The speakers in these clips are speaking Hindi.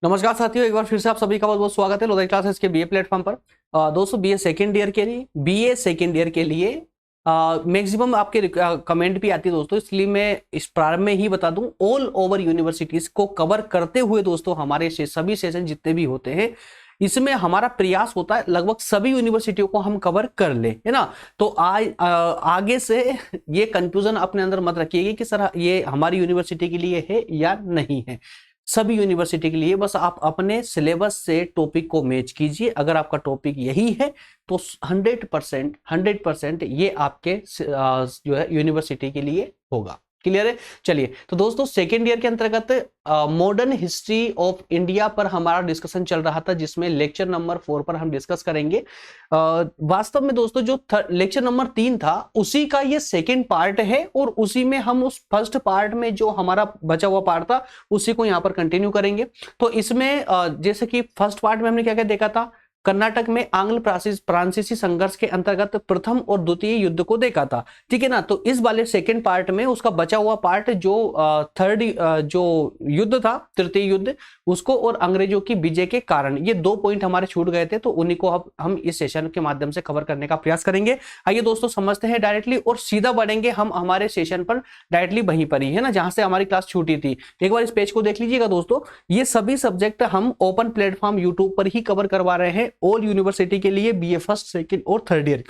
नमस्कार साथियों, एक बार फिर से आप सभी का बहुत बहुत स्वागत है लोधाई क्लासेस के बीए प्लेटफॉर्म पर। दोस्तों बीए सेकेंड ईयर के लिए मैक्सिमम आपके कमेंट भी आती है दोस्तों, इसलिए मैं इस प्रारंभ में ही बता दूं, ऑल ओवर यूनिवर्सिटीज को कवर करते हुए दोस्तों हमारे सभी सेशन जितने भी होते हैं इसमें हमारा प्रयास होता है लगभग सभी यूनिवर्सिटियों को हम कवर कर ले, है ना। तो आगे से ये कंफ्यूजन अपने अंदर मत रखिएगा कि सर ये हमारी यूनिवर्सिटी के लिए है या नहीं है। सभी यूनिवर्सिटी के लिए बस आप अपने सिलेबस से टॉपिक को मैच कीजिए। अगर आपका टॉपिक यही है तो 100% ये आपके जो है यूनिवर्सिटी के लिए होगा। क्लियर है। चलिए, तो दोस्तों सेकेंड ईयर के अंतर्गत मॉडर्न हिस्ट्री ऑफ इंडिया पर हमारा डिस्कशन चल रहा था, जिसमें लेक्चर नंबर 4 पर हम डिस्कस करेंगे। वास्तव में दोस्तों जो लेक्चर नंबर 3 था उसी का ये सेकेंड पार्ट है, और उसी में हम उस फर्स्ट पार्ट में जो हमारा बचा हुआ पार्ट था उसी को यहाँ पर कंटिन्यू करेंगे। तो इसमें जैसे कि फर्स्ट पार्ट में हमने क्या क्या देखा था, कर्नाटक में आंग्ल फ्रांसीसी संघर्ष के अंतर्गत प्रथम और द्वितीय युद्ध को देखा था, ठीक है ना। तो इस वाले सेकेंड पार्ट में उसका बचा हुआ पार्ट जो थर्ड जो युद्ध था, तृतीय युद्ध, उसको और अंग्रेजों की विजय के कारण, ये 2 पॉइंट हमारे छूट गए थे, तो उन्हीं को हम इस सेशन के माध्यम से कवर करने का प्रयास करेंगे। आइए दोस्तों समझते हैं डायरेक्टली, और सीधा बढ़ेंगे हम हमारे सेशन पर डायरेक्टली वहीं पर ही, है ना, जहां से हमारी क्लास छूटी थी। एक बार इस पेज को देख लीजिएगा दोस्तों, ये सभी सब्जेक्ट हम ओपन प्लेटफॉर्म यूट्यूब पर ही कवर करवा रहे हैं ऑल यूनिवर्सिटी के लिए, बीए फर्स्ट, सेकंड और थर्ड ईयर।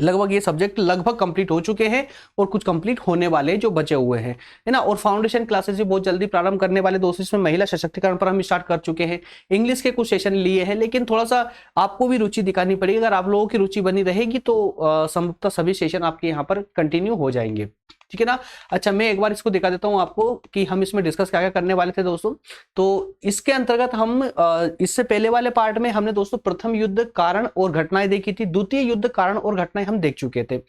लगभग ये सब्जेक्ट लगभग कंप्लीट हो चुके हैं और कुछ कंप्लीट होने वाले जो बचे हुए हैं, है ना। और फाउंडेशन क्लासेस भी बहुत जल्दी प्रारंभ करने वाले दोस्तों। इसमें महिला सशक्तिकरण पर हम स्टार्ट कर चुके हैं, इंग्लिश के कुछ सेशन लिए हैं, लेकिन थोड़ा सा आपको भी रुचि दिखानी पड़ेगी। अगर आप लोगों की रुचि बनी रहेगी तो संभवतः सभी सेशन आपके यहाँ पर कंटिन्यू हो जाएंगे, ठीक है ना। अच्छा, मैं एक बार इसको दिखा देता हूं आपको कि हम इसमें डिस्कस क्या क्या करने वाले थे दोस्तों। तो इसके अंतर्गत हम इससे पहले वाले पार्ट में हमने दोस्तों प्रथम युद्ध कारण और घटनाएं देखी थी, द्वितीय युद्ध कारण और घटनाएं हम देख चुके थे।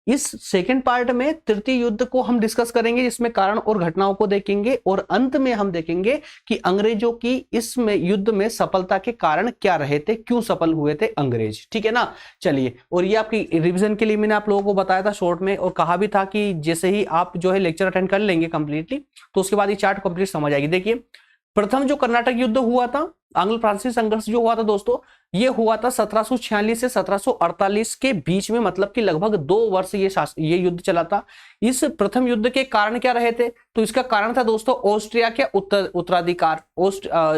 इस सेकेंड पार्ट में तृतीय युद्ध को हम डिस्कस करेंगे, जिसमें कारण और घटनाओं को देखेंगे, और अंत में हम देखेंगे कि अंग्रेजों की इसमें युद्ध में सफलता के कारण क्या रहे थे, क्यों सफल हुए थे अंग्रेज, ठीक है ना। चलिए, और ये आपकी रिवीजन के लिए मैंने आप लोगों को बताया था शॉर्ट में, और कहा भी था कि जैसे ही आप जो है लेक्चर अटेंड कर लेंगे कंप्लीटली, तो उसके बाद ये चार्ट कंप्लीट समझ आएगी। देखिए, प्रथम जो कर्नाटक युद्ध हुआ था, आंग्ल फ्रांसीसी संघर्ष जो हुआ था दोस्तों, ये हुआ था 1746 से 1748 के बीच में, मतलब कि लगभग 2 वर्ष ये युद्ध चला था। इस प्रथम युद्ध के कारण क्या रहे थे, तो इसका कारण था दोस्तों ऑस्ट्रिया के उत्तराधिकार।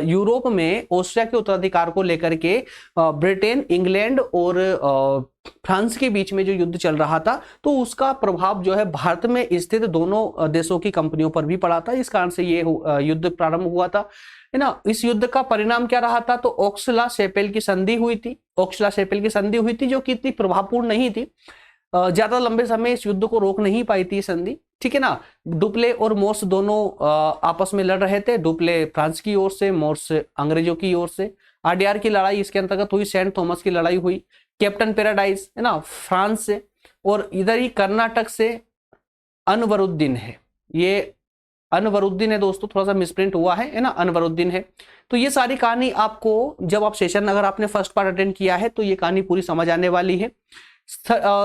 यूरोप में ऑस्ट्रिया के उत्तराधिकार को लेकर के ब्रिटेन, इंग्लैंड और फ्रांस के बीच में जो युद्ध चल रहा था, तो उसका प्रभाव जो है भारत में स्थित दोनों देशों की कंपनियों पर भी पड़ा था। इस कारण से ये युद्ध प्रारंभ हुआ था, है ना। इस युद्ध का परिणाम क्या रहा था, तो ओक्सला शेपेल की संधि हुई थी। ओक्सला शेपेल की संधि हुई थी जो कि इतनी प्रभावपूर्ण नहीं थी, ज्यादा लंबे समय इस युद्ध को रोक नहीं पाई थी संधि, ठीक है ना। डुप्ले और मोर्स दोनों आपस में लड़ रहे थे, डुप्ले फ्रांस की ओर से, मोर्स अंग्रेजों की ओर से। आरडीआर की लड़ाई इसके अंतर्गत हुई, सेंट थॉमस की लड़ाई हुई, कैप्टन पैराडाइज, है ना, फ्रांस से, और इधर ही कर्नाटक से अनवरुद्दीन है। ये अनवरुद्दीन है दोस्तों, थोड़ा सा मिसप्रिंट हुआ है ना, अनवरुद्दीन है। तो ये सारी कहानी आपको जब आप सेशन, अगर आपने फर्स्ट पार्ट अटेंड किया है तो ये कहानी पूरी समझ आने वाली है।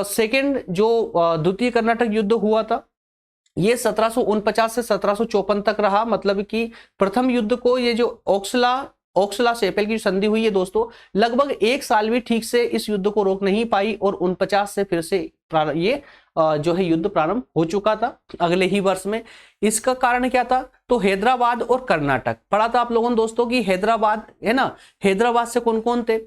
सेकंड जो द्वितीय कर्नाटक युद्ध हुआ था, ये 1749 से 1754 तक रहा। मतलब कि प्रथम युद्ध को ये जो ओक्सला शेपेल की संधि हुई है दोस्तों, लगभग 1 साल भी ठीक से इस युद्ध को रोक नहीं पाई, और 49 से फिर से ये जो है युद्ध प्रारंभ हो चुका था अगले ही वर्ष में। इसका कारण क्या था, तो हैदराबाद और कर्नाटक पढ़ा था आप लोगों ने दोस्तों की हैदराबाद, है ना। हैदराबाद से कौन कौन थे,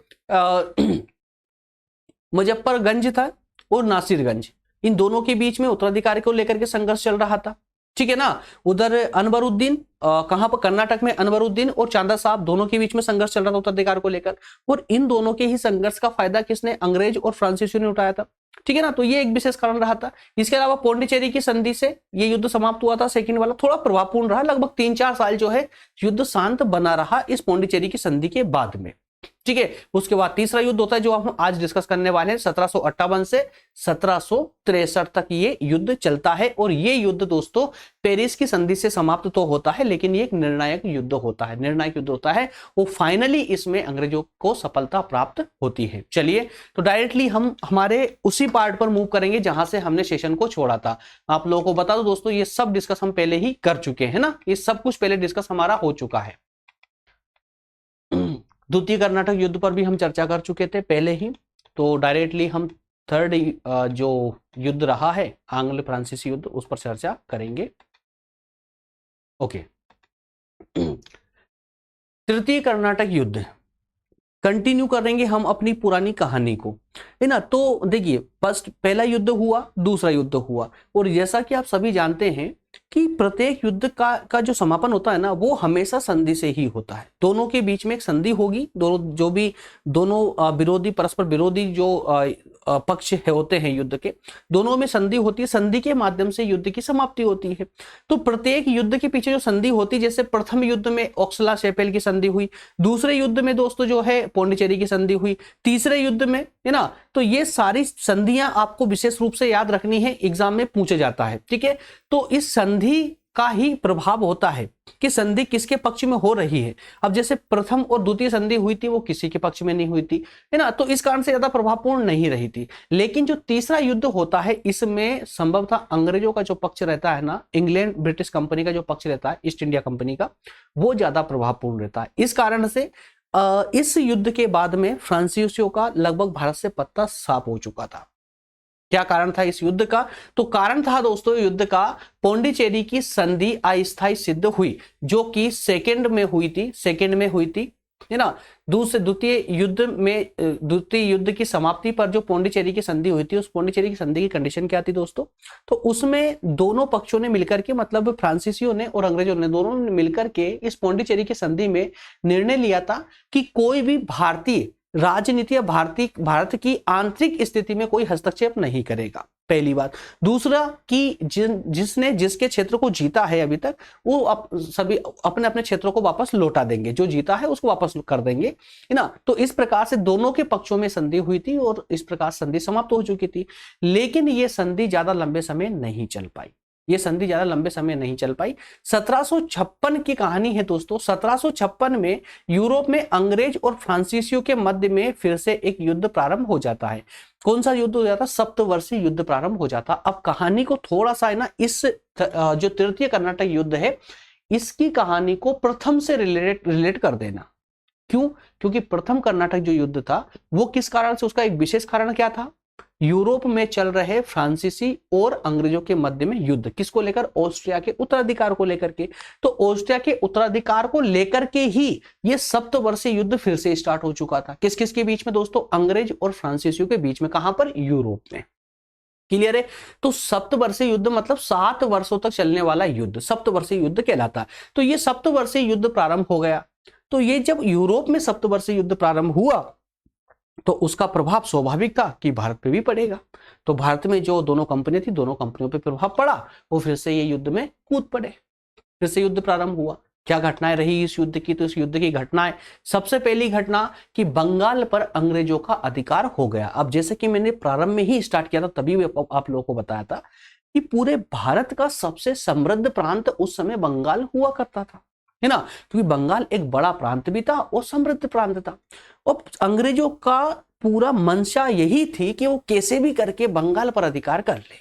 मुजफ्फरगंज था और नासिरगंज, इन दोनों के बीच में उत्तराधिकारी को लेकर के संघर्ष चल रहा था, ठीक है ना। उधर अनवरुद्दीन, कहां पर, कर्नाटक में अनवरुद्दीन और चांदा साहब दोनों के बीच में संघर्ष चल रहा था उत्तराधिकार को लेकर, और इन दोनों के ही संघर्ष का फायदा किसने, अंग्रेज और फ्रांसीसियों ने उठाया था, ठीक है ना। तो ये एक विशेष कारण रहा था। इसके अलावा पौंडीचेरी की संधि से ये युद्ध समाप्त हुआ था, सेकंड वाला थोड़ा प्रभावपूर्ण रहा, लगभग 3-4 साल जो है युद्ध शांत बना रहा इस पौंडीचेरी की संधि के बाद में, ठीक है। उसके बाद तीसरा युद्ध होता है जो हम आज डिस्कस करने वाले हैं, 1758 से 1763 तक ये युद्ध चलता है। और ये युद्ध दोस्तों पेरिस की संधि से समाप्त तो होता है, लेकिन ये एक निर्णायक युद्ध होता है, निर्णायक युद्ध होता है, वो फाइनली इसमें अंग्रेजों को सफलता प्राप्त होती है। चलिए, तो डायरेक्टली हम हमारे उसी पार्ट पर मूव करेंगे जहां से हमने सेशन को छोड़ा था। आप लोगों को बता दो दोस्तों, ये सब डिस्कस हम पहले ही कर चुके हैं ना, ये सब कुछ पहले डिस्कस हमारा हो चुका है। द्वितीय कर्नाटक युद्ध पर भी हम चर्चा कर चुके थे पहले ही, तो डायरेक्टली हम थर्ड जो युद्ध रहा है आंग्ल फ्रांसीसी युद्ध उस पर चर्चा करेंगे। ओके। तृतीय कर्नाटक युद्ध कंटिन्यू करेंगे हम अपनी पुरानी कहानी को, है ना। तो देखिए फर्स्ट पहला युद्ध हुआ, दूसरा युद्ध हुआ, और जैसा कि आप सभी जानते हैं कि प्रत्येक युद्ध का जो समापन होता है ना वो हमेशा संधि से ही होता है। दोनों के बीच में एक संधि होगी, दोनों जो भी दोनों विरोधी परस्पर विरोधी जो पक्ष होते हैं युद्ध के, दोनों में संधि होती है, संधि के माध्यम से युद्ध की समाप्ति होती है। तो प्रत्येक युद्ध के पीछे जो संधि होती है, जैसे प्रथम युद्ध में ओक्सला शेपेल की संधि हुई, दूसरे युद्ध में दोस्तों जो है पौंडीचेरी की संधि हुई, तीसरे युद्ध में, है ना। तो ये सारी संधियां आपको विशेष रूप से याद रखनी है, एग्जाम में पूछे जाता है, ठीक है। तो इस संधि का ही प्रभाव होता है कि संधि किसके पक्ष में हो रही है। अब जैसे प्रथम और द्वितीय संधि हुई थी वो किसी के पक्ष में नहीं हुई थी, है ना, तो इस कारण से ज्यादा प्रभावपूर्ण नहीं रही थी। लेकिन जो तीसरा युद्ध होता है इसमें संभवतः अंग्रेजों का जो पक्ष रहता है ना, इंग्लैंड ब्रिटिश कंपनी का जो पक्ष रहता है, ईस्ट इंडिया कंपनी का, वो ज्यादा प्रभावपूर्ण रहता है। इस कारण से इस युद्ध के बाद में फ्रांसीसियों का लगभग भारत से पत्ता साफ हो चुका था। क्या कारण था इस युद्ध का? तो कारण था दोस्तों युद्ध का पौंडीचेरी की संधि अस्थायी सिद्ध हुई, जो कि सेकंड में हुई थी, है ना। द्वितीय युद्ध की समाप्ति पर जो पौंडीचेरी की संधि हुई थी, उस पौंडीचेरी की संधि की कंडीशन क्या थी दोस्तों? तो उसमें दोनों पक्षों ने मिलकर के, मतलब फ्रांसीसियों ने और अंग्रेजों ने, दोनों ने मिलकर के इस पौंडीचेरी की संधि में निर्णय लिया था कि कोई भी भारतीय राजनीति या भारत की आंतरिक स्थिति में कोई हस्तक्षेप नहीं करेगा, पहली बात। दूसरा कि जिसने जिसके क्षेत्र को जीता है अभी तक, वो सभी अपने अपने क्षेत्रों को वापस लौटा देंगे, जो जीता है उसको वापस कर देंगे, है ना। तो इस प्रकार से दोनों के पक्षों में संधि हुई थी और इस प्रकार संधि समाप्त हो चुकी थी। लेकिन ये संधि ज्यादा लंबे समय नहीं चल पाई, 1756 की कहानी है दोस्तों। 1756 में यूरोप में अंग्रेज और फ्रांसीसियों के मध्य में फिर से एक युद्ध प्रारंभ हो जाता है। कौन सा युद्ध हो जाता? सप्तवर्षीय युद्ध प्रारंभ हो जाता। अब कहानी को थोड़ा सा है ना, इस जो तृतीय कर्नाटक युद्ध है इसकी कहानी को प्रथम से रिलेट कर देना। क्यों? क्योंकि प्रथम कर्नाटक जो युद्ध था वो किस कारण से, उसका एक विशेष कारण क्या था? यूरोप में चल रहे फ्रांसीसी और अंग्रेजों के मध्य में युद्ध, किसको लेकर? ऑस्ट्रिया के उत्तराधिकार को लेकर के। तो ऑस्ट्रिया के उत्तराधिकार को लेकर के ही ये सप्तवर्षीय युद्ध फिर से स्टार्ट हो चुका था। किस किस के बीच में दोस्तों? अंग्रेज और फ्रांसीसियों के बीच में। कहां पर? यूरोप में। क्लियर है? तो सप्तवर्षीय युद्ध मतलब 7 वर्षों तक चलने वाला युद्ध सप्तवर्षीय युद्ध कहलाता है। तो ये सप्तवर्षीय युद्ध प्रारंभ हो गया। तो ये जब यूरोप में सप्तवर्षीय युद्ध प्रारंभ हुआ तो उसका प्रभाव स्वाभाविक था कि भारत पे भी पड़ेगा। तो भारत में जो दोनों कंपनियां थी, दोनों कंपनियों पे प्रभाव पड़ा, वो फिर से ये युद्ध में कूद पड़े, फिर से युद्ध प्रारंभ हुआ। क्या घटनाएं रही इस युद्ध की? तो इस युद्ध की घटनाएं, सबसे पहली घटना कि बंगाल पर अंग्रेजों का अधिकार हो गया। अब जैसे कि मैंने प्रारंभ में ही स्टार्ट किया था, तभी मैं आप लोगों को बताया था कि पूरे भारत का सबसे समृद्ध प्रांत उस समय बंगाल हुआ करता था, है ना, क्योंकि बंगाल एक बड़ा प्रांत भी था और समृद्ध प्रांत था। और अंग्रेजों का पूरा मंशा यही थी कि वो कैसे भी करके बंगाल पर अधिकार कर ले,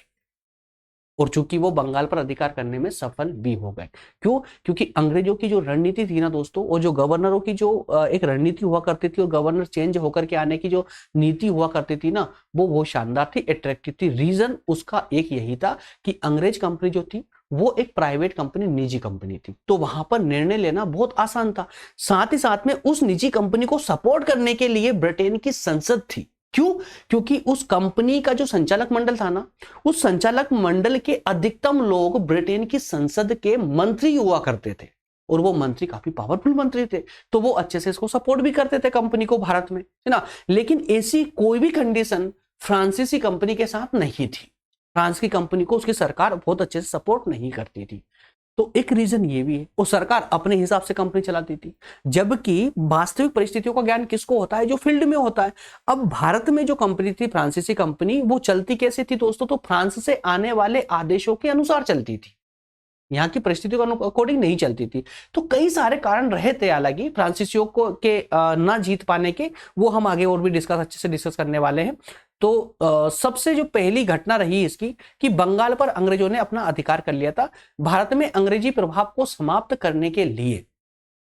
और चूंकि वो बंगाल पर अधिकार करने में सफल भी हो गए। क्यों? क्योंकि अंग्रेजों की जो रणनीति थी ना दोस्तों, और जो गवर्नरों की जो एक रणनीति हुआ करती थी और गवर्नर चेंज होकर के आने की जो नीति हुआ करती थी ना, वो बहुत शानदार थी, अट्रैक्टिव थी। रीजन उसका एक यही था कि अंग्रेज कंपनी जो थी वो एक प्राइवेट कंपनी, निजी कंपनी थी, तो वहां पर निर्णय लेना बहुत आसान था। साथ ही साथ में उस निजी कंपनी को सपोर्ट करने के लिए ब्रिटेन की संसद थी। क्यों? क्योंकि उस कंपनी का जो संचालक मंडल था ना, उस संचालक मंडल के अधिकतम लोग ब्रिटेन की संसद के मंत्री हुआ करते थे, और वो मंत्री काफी पावरफुल मंत्री थे, तो वो अच्छे से इसको सपोर्ट भी करते थे कंपनी को भारत में, है ना। लेकिन ऐसी कोई भी कंडीशन फ्रांसीसी कंपनी के साथ नहीं थी। फ्रांस की कंपनी को उसकी सरकार बहुत अच्छे से सपोर्ट नहीं करती थी। तो एक रीजन ये भी है, वो सरकार अपने हिसाब से कंपनी चलाती थी, जबकि वास्तविक परिस्थितियों का ज्ञान किसको होता है? जो फील्ड में होता है। अब भारत में जो कंपनी थी फ्रांसीसी कंपनी, वो चलती कैसे थी दोस्तों? तो फ्रांस से आने वाले आदेशों के अनुसार चलती थी, यहाँ की परिस्थितियों के अकॉर्डिंग नहीं चलती थी। तो कई सारे कारण रहे थे हालांकि फ्रांसीसियों को के ना जीत पाने के, वो हम आगे और भी अच्छे से डिस्कस करने वाले हैं। तो सबसे जो पहली घटना रही इसकी कि बंगाल पर अंग्रेजों ने अपना अधिकार कर लिया था। भारत में अंग्रेजी प्रभाव को समाप्त करने के लिए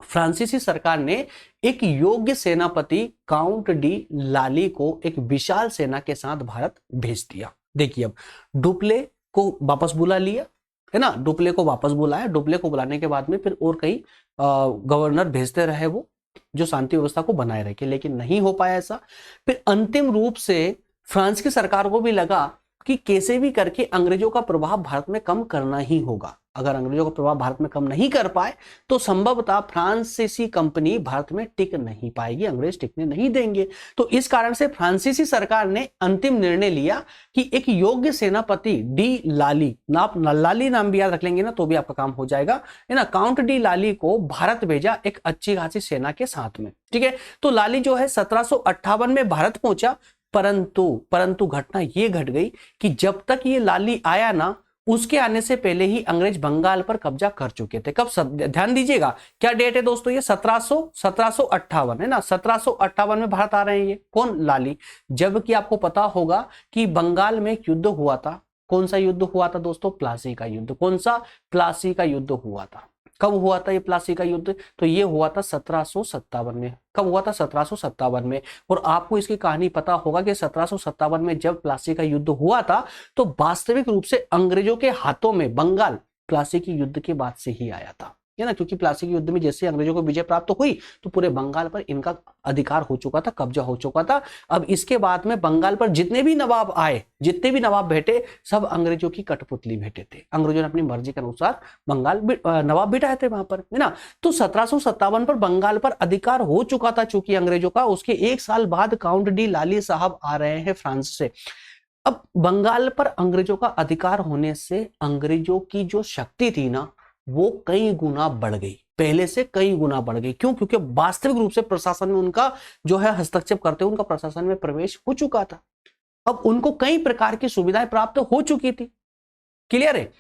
फ्रांसीसी सरकार ने एक योग्य सेनापति काउंट डी लाली को एक विशाल सेना के साथ भारत भेज दिया। देखिए, अब डुप्ले को वापस बुला लिया, है ना, डुप्ले को वापस बुलाया। डुप्ले को बुलाने के बाद में फिर और कई गवर्नर भेजते रहे वो, जो शांति व्यवस्था को बनाए रखे, लेकिन नहीं हो पाया ऐसा। फिर अंतिम रूप से फ्रांस की सरकार को भी लगा कि कैसे भी करके अंग्रेजों का प्रभाव भारत में कम करना ही होगा। अगर अंग्रेजों का प्रभाव भारत में कम नहीं कर पाए तो संभवतः फ्रांसीसी कंपनी भारत में टिक नहीं पाएगी, अंग्रेज टिकने नहीं देंगे। तो इस कारण से फ्रांसीसी सरकार ने अंतिम निर्णय लिया कि एक योग्य सेनापति डी लाली, लाली नाम भी याद रख लेंगे ना तो भी आपका काम हो जाएगा, है ना, काउंट डी लाली को भारत भेजा एक अच्छी खासी सेना के साथ में। ठीक है, तो लाली जो है 1758 में भारत पहुंचा, परंतु घटना ये घट गई कि जब तक ये लाली आया ना, उसके आने से पहले ही अंग्रेज बंगाल पर कब्जा कर चुके थे। कब? ध्यान दीजिएगा, क्या डेट है दोस्तों, ये 1758 है ना, 1758 में भारत आ रहे हैं ये कौन? लाली। जबकि आपको पता होगा कि बंगाल में एक युद्ध हुआ था। कौन सा युद्ध हुआ था दोस्तों? प्लासी का युद्ध। कौन सा? प्लासी का युद्ध हुआ था। कब हुआ था ये प्लासी का युद्ध? तो ये हुआ था 1757 में। कब हुआ था? 1757 में। और आपको इसकी कहानी पता होगा कि 1757 में जब प्लासी का युद्ध हुआ था तो वास्तविक रूप से अंग्रेजों के हाथों में बंगाल प्लासी के युद्ध के बाद से ही आया था, है ना, क्योंकि प्लासी के युद्ध में जैसे अंग्रेजों को विजय प्राप्त हुई तो पूरे बंगाल पर इनका अधिकार हो चुका था, कब्जा हो चुका था। अब इसके बाद में बंगाल पर जितने भी नवाब आए, जितने भी नवाब बैठे, सब अंग्रेजों की कठपुतली बैठे थे। अंग्रेजों ने अपनी मर्जी के अनुसार बंगाल नवाब बिठाए थे वहां पर, है ना। तो 1757 पर बंगाल पर अधिकार हो चुका था चूंकि अंग्रेजों का। उसके एक साल बाद काउंट डी लाली साहब आ रहे हैं फ्रांस से। अब बंगाल पर अंग्रेजों का अधिकार होने से अंग्रेजों की जो शक्ति थी ना, वो कई गुना बढ़ गई, पहले से कई गुना बढ़ गई। क्यों? क्योंकि वास्तविक रूप से प्रशासन में उनका जो है हस्तक्षेप करते हुए उनका प्रशासन में प्रवेश हो चुका था। अब उनको कई प्रकार की सुविधाएं प्राप्त हो चुकी थी। क्लियर है?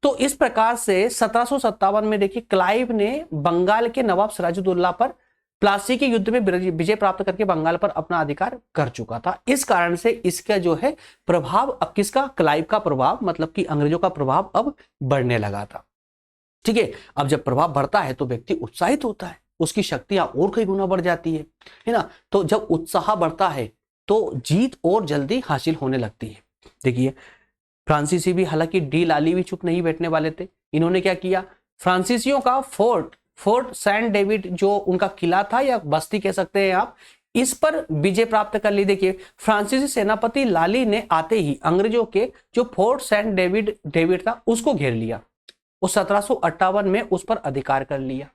तो इस प्रकार से 1757 में देखिए क्लाइव ने बंगाल के नवाब सिराजुद्दौला पर प्लासी के युद्ध में विजय प्राप्त करके बंगाल पर अपना अधिकार कर चुका था। इस कारण से इसका जो है प्रभाव, अब किसका? क्लाइव का प्रभाव, मतलब कि अंग्रेजों का प्रभाव अब बढ़ने लगा था। ठीक है, अब जब प्रभाव बढ़ता है तो व्यक्ति उत्साहित होता है, उसकी शक्तियां और कई गुना बढ़ जाती है ना। तो जब उत्साह बढ़ता है तो जीत और जल्दी हासिल होने लगती है। देखिए, फ्रांसीसी भी, हालांकि डी लाली भी चुप नहीं बैठने वाले थे। इन्होंने क्या किया? फ्रांसीसियों का फोर्ट सेंट डेविड जो उनका किला था या बस्ती कह सकते हैं आप, इस पर विजय प्राप्त कर ली। देखिए, फ्रांसीसी सेनापति लाली ने आते ही अंग्रेजों के जो फोर्ट सेंट डेविड था उसको घेर लिया। वो 1758 में उस पर अधिकार कर लिया।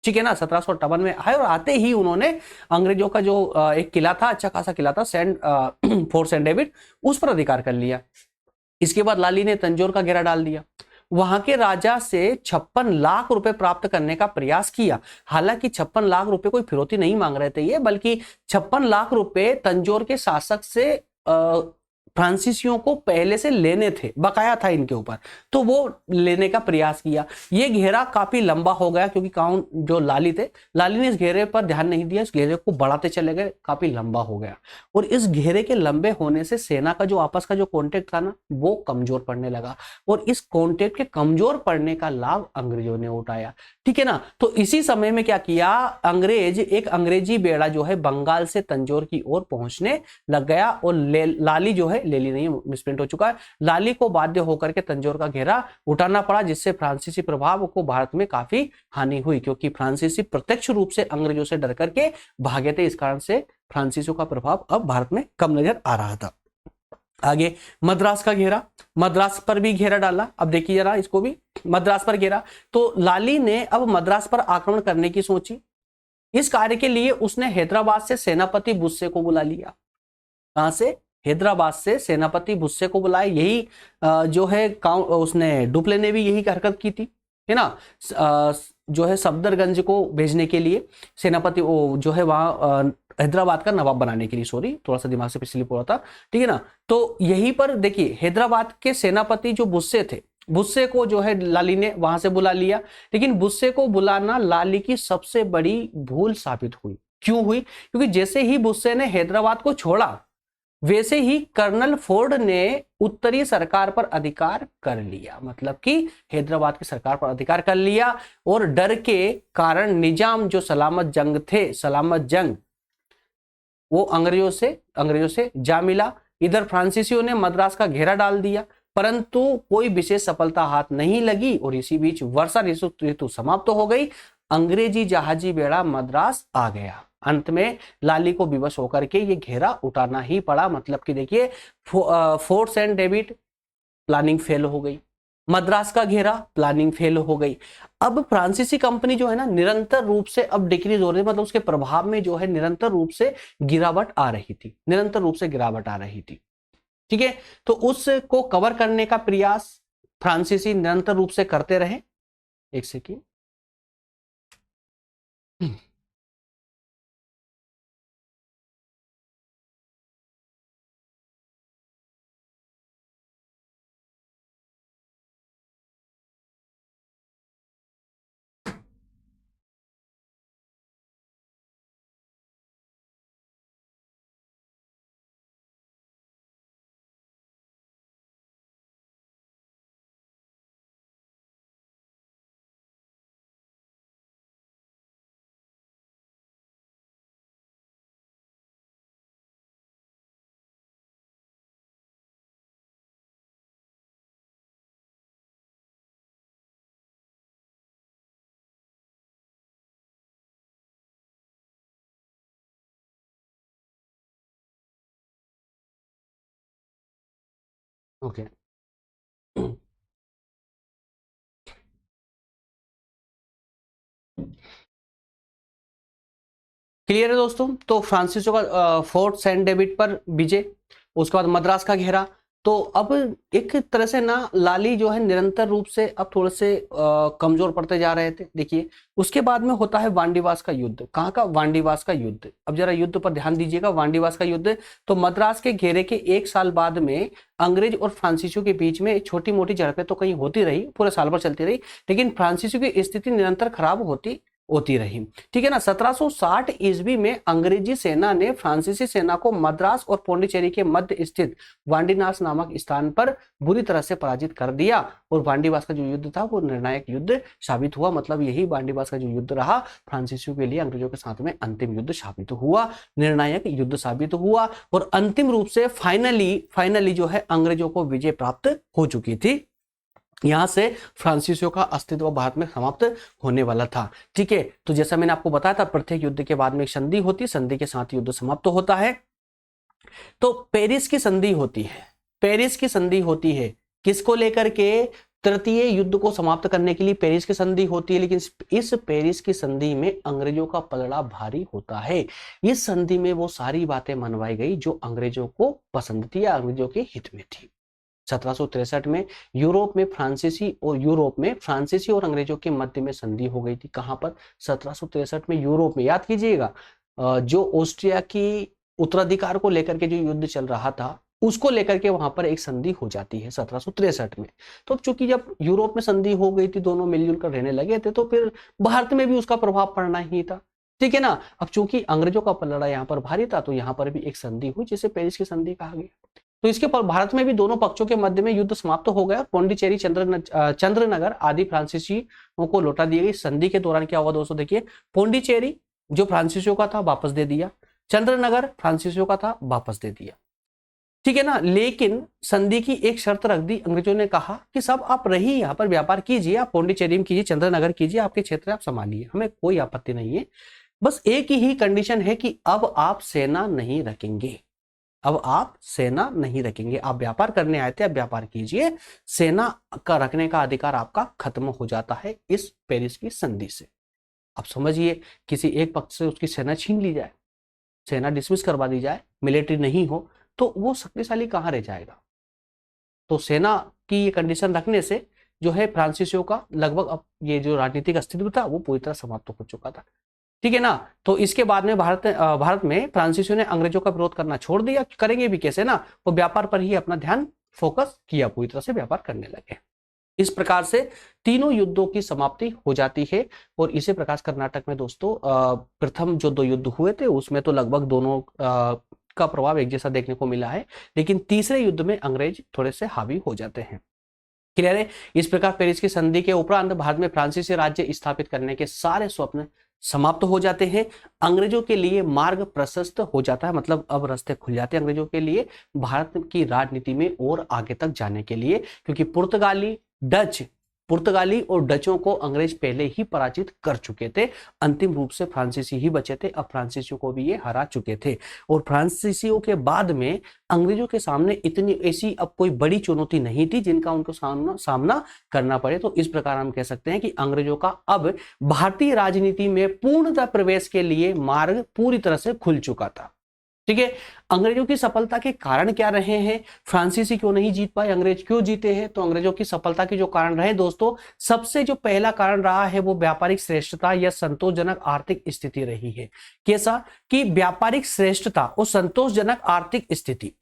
ठीक है ना, 1758 में आए और आते ही उन्होंने अंग्रेजों का जो एक किला था, अच्छा खासा किला था, फोर्ट सेंट डेविड, उस पर अधिकार कर लिया। इसके बाद लाली ने तंजौर का घेरा डाल दिया। वहां के राजा से 56 लाख रुपए प्राप्त करने का प्रयास किया। हालांकि 56 लाख रुपए कोई फिरौती नहीं मांग रहे थे ये, बल्कि 56 लाख रुपए तंजौर के शासक से फ्रांसीसियों को पहले से लेने थे, बकाया था इनके ऊपर, तो वो लेने का प्रयास किया। ये घेरा काफी लंबा हो गया क्योंकि काउंट जो लाली थे, लाली ने इस घेरे पर ध्यान नहीं दिया, इस घेरे को बढ़ाते चले गए, काफी लंबा हो गया। और इस घेरे के लंबे होने से सेना का जो आपस का जो कॉन्टेक्ट था ना, वो कमजोर पड़ने लगा और इस कॉन्टेक्ट के कमजोर पड़ने का लाभ अंग्रेजों ने उठाया। ठीक है ना। तो इसी समय में क्या किया, एक अंग्रेजी बेड़ा जो है बंगाल से तंजौर की ओर पहुंचने लग गया और लाली जो है, लेली नहीं, मिसप्रिंट हो चुका है, लाली को बाध्य होकर के तंजौर का घेरा उठाना पड़ा, जिससे फ्रांसीसी प्रभाव को भारत में काफी हानि हुई, क्योंकि फ्रांसीसी प्रत्यक्ष रूप से अंग्रेजों से डर करके भागे थे। इस कारण से फ्रांसीसियों का प्रभाव अब भारत में कम नजर आ रहा था। आगे मद्रास का घेरा, मद्रास पर भी घेरा डाला। अब देखिए जरा इसको भी, मद्रास पर घेरा। तो लाली ने अब मद्रास पर आक्रमण करने की सोची। इस कार्य के लिए उसने हैदराबाद से सेनापति बुस्से को बुला लिया। कहां से? हैदराबाद से सेनापति बुस्से को बुलाया। यही जो है उसने डुप्ले ने भी यही हरकत की थी, है ना, जो है सफदरगंज को भेजने के लिए सेनापति जो है वहां हैदराबाद का नवाब बनाने के लिए, सॉरी थोड़ा सा दिमाग से पिछली पड़ा था, ठीक है ना। तो यहीं पर देखिए हैदराबाद के सेनापति जो बुस्से थे, बुस्से को जो है लाली ने वहां से बुला लिया। लेकिन बुस्से को बुलाना लाली की सबसे बड़ी भूल साबित हुई। क्यों हुई? क्योंकि जैसे ही बुस्से ने हैदराबाद को छोड़ा, वैसे ही कर्नल फोर्ड ने उत्तरी सरकार पर अधिकार कर लिया, मतलब कि हैदराबाद की सरकार पर अधिकार कर लिया, और डर के कारण निजाम जो सलामत जंग थे, सलामत जंग, वो अंग्रेजों से जा मिला। इधर फ्रांसीसियों ने मद्रास का घेरा डाल दिया, परंतु कोई विशेष सफलता हाथ नहीं लगी, और इसी बीच वर्षा ऋतु समाप्त हो गई। अंग्रेजी जहाजी बेड़ा मद्रास आ गया। अंत में लाली को विवश होकर के ये घेरा उतारना ही पड़ा। मतलब कि देखिए, Fort Saint David planning fail हो गई, मद्रास का घेरा प्लानिंग फेल हो गई। अब फ्रांसीसी कंपनी जो है ना, निरंतर रूप से अब डिक्रीज हो रही है, मतलब उसके प्रभाव में जो है निरंतर रूप से गिरावट आ रही थी, निरंतर रूप से गिरावट आ रही थी। ठीक है, तो उसको कवर करने का प्रयास फ्रांसीसी निरंतर रूप से करते रहे। एक सेकेंड, ओके। क्लियर है दोस्तों? तो फ्रांसिसो का फोर्ट सेंट डेविड पर विजय, उसके बाद मद्रास का घेरा। तो अब एक तरह से ना लाली जो है निरंतर रूप से अब थोड़े से कमजोर पड़ते जा रहे थे। देखिए, उसके बाद में होता है वांडीवास का युद्ध। कहाँ का? वांडीवास का युद्ध। अब जरा युद्ध पर ध्यान दीजिएगा, वांडीवास का युद्ध। तो मद्रास के घेरे के 1 साल बाद में अंग्रेज और फ्रांसीसियों के बीच में छोटी मोटी झड़पें तो कहीं होती रही, पूरे साल भर चलती रही, लेकिन फ्रांसीसियों की स्थिति निरंतर खराब होती रही। ठीक है ना। 1760 ईस्वी में अंग्रेजी सेना ने फ्रांसीसी सेना को मद्रास और पौंडीचेरी के मध्य स्थित वांडीनास नामक स्थान पर बुरी तरह से पराजित कर दिया, और वांडीवास का जो युद्ध था वो निर्णायक युद्ध साबित हुआ। मतलब यही वांडीवास का जो युद्ध रहा, फ्रांसीसियों के लिए अंग्रेजों के साथ में अंतिम युद्ध साबित हुआ, निर्णायक युद्ध साबित हुआ, और अंतिम रूप से फाइनली जो है अंग्रेजों को विजय प्राप्त हो चुकी थी। यहां से फ्रांसीसियों का अस्तित्व भारत में समाप्त होने वाला था। ठीक है, तो जैसा मैंने आपको बताया था, प्रत्येक युद्ध के बाद में एक संधि होती है, संधि के साथ युद्ध समाप्त होता है। तो पेरिस की संधि होती है, पेरिस की संधि होती है किसको लेकर के? तृतीय युद्ध को समाप्त करने के लिए पेरिस की संधि होती है, लेकिन इस पेरिस की संधि में अंग्रेजों का पलड़ा भारी होता है। इस संधि में वो सारी बातें मनवाई गई जो अंग्रेजों को पसंद थी या अंग्रेजों के हित में थी। 1763 में यूरोप में फ्रांसीसी और अंग्रेजों के मध्य में संधि हो गई थी। कहां पर? 1763 में यूरोप में। याद कीजिएगा, जो ऑस्ट्रिया की उत्तराधिकार को लेकर के जो युद्ध चल रहा था, उसको लेकर के वहां पर एक संधि हो जाती है 1763 में। तो चूंकि जब यूरोप में संधि हो गई थी, दोनों मिलजुल कर रहने लगे थे, तो फिर भारत में भी उसका प्रभाव पड़ना ही था। ठीक है ना। अब चूंकि अंग्रेजों का पलड़ा यहाँ पर भारी था, तो यहाँ पर भी एक संधि हुई जिसे पेरिस की संधि कहा गया। तो इसके पर भारत में भी दोनों पक्षों के मध्य में युद्ध समाप्त हो गया। पौंडीचेरी, चंद्रनगर आदि फ्रांसीसियों को लौटा दी गई। संधि के दौरान क्या हुआ दोस्तों? देखिए, पौंडीचेरी जो फ्रांसीसियों का था वापस दे दिया, चंद्रनगर फ्रांसीसियों का था वापस दे दिया। ठीक है ना। लेकिन संधि की एक शर्त रख दी। अंग्रेजों ने कहा कि सब आप रही यहाँ पर व्यापार कीजिए, आप पौंडीचेरी में कीजिए, चंद्रनगर कीजिए, आपके क्षेत्र आप संभालिए, हमें कोई आपत्ति नहीं है। बस एक ही कंडीशन है कि अब आप सेना नहीं रखेंगे, अब आप सेना नहीं रखेंगे। आप व्यापार करने आए थे, आप व्यापार कीजिए, सेना का रखने का अधिकार आपका खत्म हो जाता है इस पेरिस की संधि से। अब समझिए, किसी एक पक्ष से उसकी सेना छीन ली जाए, सेना डिसमिस करवा दी जाए, मिलिट्री नहीं हो, तो वो शक्तिशाली कहां रह जाएगा? तो सेना की ये कंडीशन रखने से जो है फ्रांसीसियों का लगभग अब ये जो राजनीतिक अस्तित्व था वो पूरी तरह समाप्त हो चुका था। ठीक है ना। तो इसके बाद में भारत में फ्रांसीसियों ने अंग्रेजों का विरोध करना छोड़ दिया। करेंगे भी कैसे ना, वो व्यापार पर ही अपना ध्यान फोकस किया, पूरी तरह से व्यापार करने लगे। इस प्रकार से तीनों युद्धों की समाप्ति हो जाती है। और इसी प्रकार कर्नाटक में दोस्तों प्रथम जो 2 युद्ध हुए थे उसमें तो लगभग दोनों का प्रभाव एक जैसा देखने को मिला है, लेकिन तीसरे युद्ध में अंग्रेज थोड़े से हावी हो जाते हैं। क्लियर है। इस प्रकार पेरिस की संधि के उपरांत भारत में फ्रांसीसी राज्य स्थापित करने के सारे स्वप्न समाप्त हो जाते हैं। अंग्रेजों के लिए मार्ग प्रशस्त हो जाता है, मतलब अब रास्ते खुल जाते हैं अंग्रेजों के लिए भारत की राजनीति में और आगे तक जाने के लिए, क्योंकि पुर्तगाली और डचों को अंग्रेज पहले ही पराजित कर चुके थे। अंतिम रूप से फ्रांसीसी ही बचे थे, अब फ्रांसीसियों को भी ये हरा चुके थे। और फ्रांसीसियों के बाद में अंग्रेजों के सामने इतनी ऐसी अब कोई बड़ी चुनौती नहीं थी जिनका उनको सामना करना पड़े। तो इस प्रकार हम कह सकते हैं कि अंग्रेजों का अब भारतीय राजनीति में पूर्णतः प्रवेश के लिए मार्ग पूरी तरह से खुल चुका था। ठीक है। अंग्रेजों की सफलता के कारण क्या रहे हैं, फ्रांसीसी क्यों नहीं जीत पाए, अंग्रेज क्यों जीते हैं? तो अंग्रेजों की सफलता के जो कारण रहे दोस्तों, सबसे जो पहला कारण रहा है वो व्यापारिक श्रेष्ठता या संतोषजनक आर्थिक स्थिति रही है। कैसा कि व्यापारिक श्रेष्ठता और संतोषजनक आर्थिक स्थिति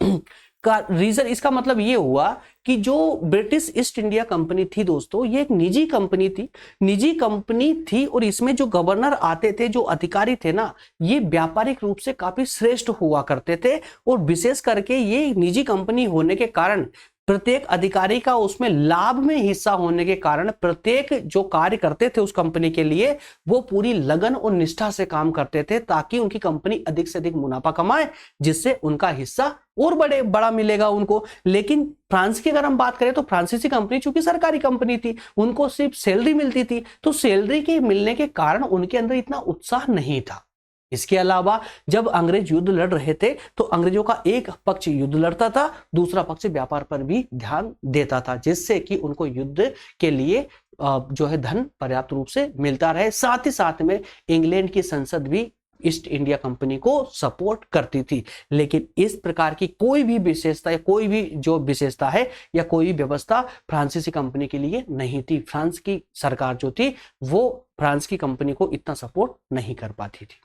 का रीजन, इसका मतलब ये हुआ कि जो ब्रिटिश ईस्ट इंडिया कंपनी थी दोस्तों, ये एक निजी कंपनी थी और इसमें जो गवर्नर आते थे, जो अधिकारी थे ना, ये व्यापारिक रूप से काफी श्रेष्ठ हुआ करते थे। और विशेष करके ये निजी कंपनी होने के कारण प्रत्येक अधिकारी का उसमें लाभ में हिस्सा होने के कारण प्रत्येक जो कार्य करते थे उस कंपनी के लिए वो पूरी लगन और निष्ठा से काम करते थे, ताकि उनकी कंपनी अधिक से अधिक मुनाफा कमाए, जिससे उनका हिस्सा और बड़ा मिलेगा उनको। लेकिन फ्रांस की अगर हम बात करें तो फ्रांसीसी कंपनी चूंकि सरकारी कंपनी थी, उनको सिर्फ सैलरी मिलती थी, तो सैलरी के मिलने के कारण उनके अंदर इतना उत्साह नहीं था। इसके अलावा जब अंग्रेज युद्ध लड़ रहे थे तो अंग्रेजों का एक पक्ष युद्ध लड़ता था, दूसरा पक्ष व्यापार पर भी ध्यान देता था, जिससे कि उनको युद्ध के लिए जो है धन पर्याप्त रूप से मिलता रहे। साथ ही साथ में इंग्लैंड की संसद भी ईस्ट इंडिया कंपनी को सपोर्ट करती थी। लेकिन इस प्रकार की कोई भी विशेषता या कोई भी जो विशेषता है या कोई भी व्यवस्था फ्रांसीसी कंपनी के लिए नहीं थी। फ्रांस की सरकार जो थी वो फ्रांस की कंपनी को इतना सपोर्ट नहीं कर पाती थी।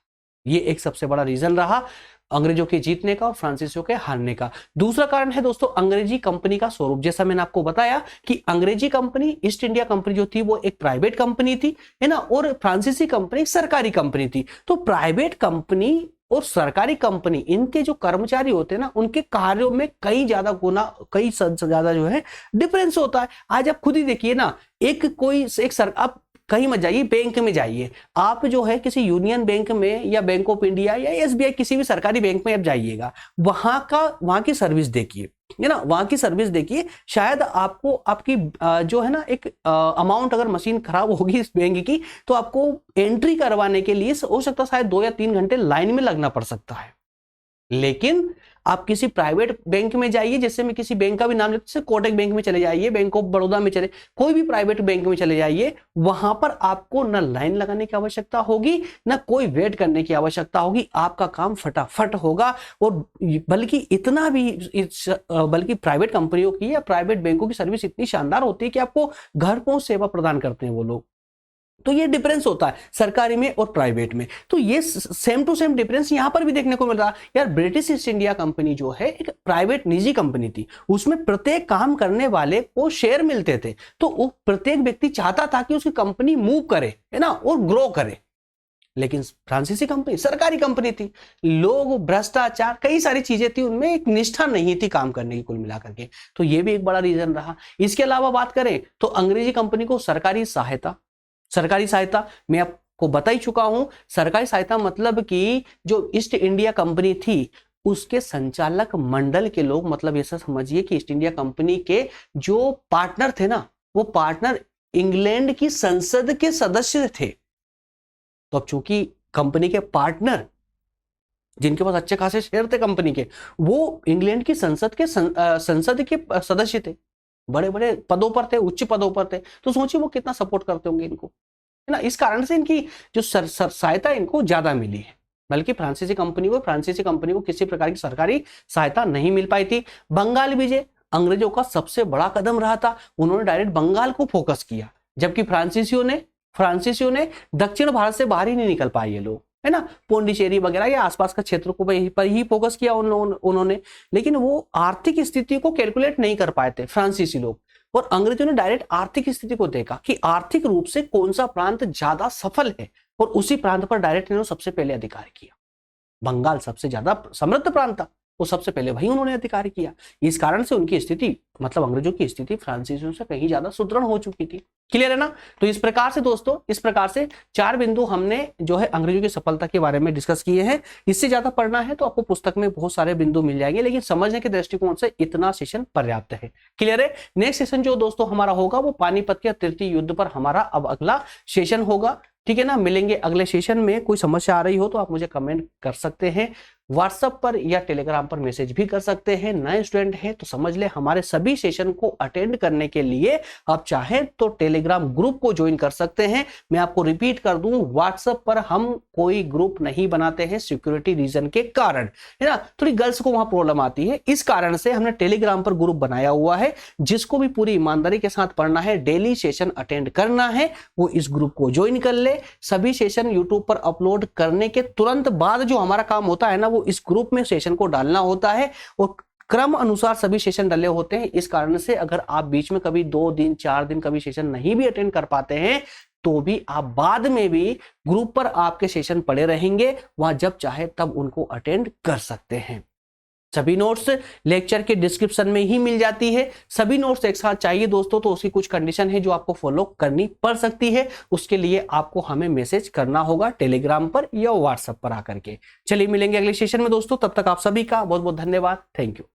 ये एक सबसे बड़ा रीजन रहा अंग्रेजों के जीतने का और फ्रांसीसियों के हारने का। दूसरा कारण है दोस्तों अंग्रेजी कंपनी का स्वरूप। जैसा मैंने आपको बताया कि अंग्रेजी कंपनी ईस्ट इंडिया कंपनी जो थी वो एक प्राइवेट कंपनी थी, है ना, और फ्रांसीसी कंपनी सरकारी कंपनी थी। तो प्राइवेट कंपनी और सरकारी कंपनी, इनके जो कर्मचारी होते हैं ना, उनके कार्यों में कई ज्यादा जो है डिफरेंस होता है। आज आप खुद ही देखिए ना, आप कहीं मत जाइए, बैंक में जाइए, आप जो है किसी यूनियन बैंक में या बैंक ऑफ इंडिया या एसबीआई किसी भी सरकारी बैंक में आप जाइएगा, वहां की सर्विस देखिए, है ना, वहां की सर्विस देखिए। शायद आपको आपकी जो है ना एक अमाउंट अगर मशीन खराब होगी इस बैंक की, तो आपको एंट्री करवाने के लिए हो सकता है शायद 2 या 3 घंटे लाइन में लगना पड़ सकता है। लेकिन आप किसी प्राइवेट बैंक में जाइए, जैसे मैं किसी बैंक का भी नाम लेता हूं, जैसे कोटक बैंक में चले जाइए, बैंक ऑफ बड़ौदा में चले, कोई भी प्राइवेट बैंक में चले जाइए, वहां पर आपको न लाइन लगाने की आवश्यकता होगी, न कोई वेट करने की आवश्यकता होगी, आपका काम फटाफट होगा। और बल्कि प्राइवेट कंपनियों की या प्राइवेट बैंकों की सर्विस इतनी शानदार होती है कि आपको घर पहुंच सेवा प्रदान करते हैं वो लोग। तो ये डिफरेंस होता है सरकारी में और प्राइवेट में। तो ये सेम टू सेम डिफरेंस यहां पर भी देखने को मिल रहा है। यार ब्रिटिश ईस्ट इंडिया कंपनी जो है एक प्राइवेट निजी कंपनी थी, उसमें प्रत्येक काम करने वाले को शेयर मिलते थे, तो वो प्रत्येक व्यक्ति चाहता था कि उसकी कंपनी मूव करे, है ना, और ग्रो करे। लेकिन फ्रांसीसी कंपनी सरकारी कंपनी थी, लोग भ्रष्टाचार कई सारी चीजें थी, उनमें एक निष्ठा नहीं थी काम करने की कुल मिलाकर के। तो ये भी एक बड़ा रीजन रहा। इसके अलावा बात करें तो अंग्रेजी कंपनी को सरकारी सहायता मैं आपको बता ही चुका हूं। सरकारी सहायता मतलब कि जो ईस्ट इंडिया कंपनी थी उसके संचालक मंडल के लोग, मतलब ऐसा समझिए कि ईस्ट इंडिया कंपनी के जो पार्टनर थे ना, वो पार्टनर इंग्लैंड की संसद के सदस्य थे। तो अब चूंकि कंपनी के पार्टनर जिनके पास अच्छे खासे शेयर थे कंपनी के, वो इंग्लैंड की संसद के सदस्य थे, बड़े बड़े पदों पर थे, उच्च पदों पर थे। तो सोचिए वो कितना सपोर्ट करते होंगे इनको, है ना। इस कारण से इनकी जो सहायता इनको ज्यादा मिली है। बल्कि फ्रांसीसी कंपनी को किसी प्रकार की सरकारी सहायता नहीं मिल पाई थी। बंगाल विजय अंग्रेजों का सबसे बड़ा कदम रहा था। उन्होंने डायरेक्ट बंगाल को फोकस किया, जबकि फ्रांसीसियों ने दक्षिण भारत से बाहर ही नहीं निकल पाए ये लोग, है ना, पौंडीचेरी वगैरह या आसपास का क्षेत्र को पर ही फोकस किया उन्होंने। लेकिन वो आर्थिक स्थिति को कैलकुलेट नहीं कर पाए थे फ्रांसीसी लोग, और अंग्रेजों ने डायरेक्ट आर्थिक स्थिति को देखा कि आर्थिक रूप से कौन सा प्रांत ज्यादा सफल है, और उसी प्रांत पर डायरेक्ट इन्होंने सबसे पहले अधिकार किया। बंगाल सबसे ज्यादा समृद्ध प्रांत था, वो सबसे पहले वही उन्होंने अधिकार किया। इस कारण से उनकी स्थिति, मतलब अंग्रेजों की स्थिति फ्रांसीसियों से कहीं ज्यादा सुदृढ़ हो चुकी थी। क्लियर है ना? तो इस प्रकार से दोस्तों, इस प्रकार से 4 बिंदु हमने जो है अंग्रेजों की सफलता के बारे में डिस्कस किए हैं। इससे ज्यादा पढ़ना है तो आपको पुस्तक में बहुत सारे बिंदु मिल जाएंगे, लेकिन समझने के दृष्टिकोण से इतना सेशन पर्याप्त है। क्लियर है? नेक्स्ट सेशन जो दोस्तों हमारा होगा वो पानीपत के तृतीय युद्ध पर हमारा अब अगला सेशन होगा। ठीक है ना? मिलेंगे अगले सेशन में। कोई समस्या आ रही हो तो आप मुझे कमेंट कर सकते हैं, व्हाट्सएप पर या टेलीग्राम पर मैसेज भी कर सकते हैं। नए स्टूडेंट हैं तो समझ ले, हमारे सभी सेशन को अटेंड करने के लिए आप चाहें तो टेलीग्राम ग्रुप को ज्वाइन कर सकते हैं। मैं आपको रिपीट कर दूं, व्हाट्सएप पर हम कोई ग्रुप नहीं बनाते हैं सिक्योरिटी रीजन के कारण, है ना? थोड़ी गर्ल्स को वहां प्रॉब्लम आती है, इस कारण से हमने टेलीग्राम पर ग्रुप बनाया हुआ है। जिसको भी पूरी ईमानदारी के साथ पढ़ना है, डेली सेशन अटेंड करना है, वो इस ग्रुप को ज्वाइन कर ले। सभी सेशन यूट्यूब पर अपलोड करने के तुरंत बाद जो हमारा काम होता है ना, वो इस ग्रुप में सेशन को डालना होता है और क्रम अनुसार सभी सेशन डले होते हैं। इस कारण से अगर आप बीच में कभी 2 दिन 4 दिन कभी सेशन नहीं भी अटेंड कर पाते हैं तो भी आप बाद में भी ग्रुप पर आपके सेशन पड़े रहेंगे, वहां जब चाहे तब उनको अटेंड कर सकते हैं। सभी नोट्स लेक्चर के डिस्क्रिप्शन में ही मिल जाती है। सभी नोट्स एक साथ चाहिए दोस्तों तो उसकी कुछ कंडीशन है जो आपको फॉलो करनी पड़ सकती है। उसके लिए आपको हमें मैसेज करना होगा टेलीग्राम पर या व्हाट्सएप पर आकर के। चलिए मिलेंगे अगले सेशन में दोस्तों, तब तक आप सभी का बहुत बहुत धन्यवाद। Thank you.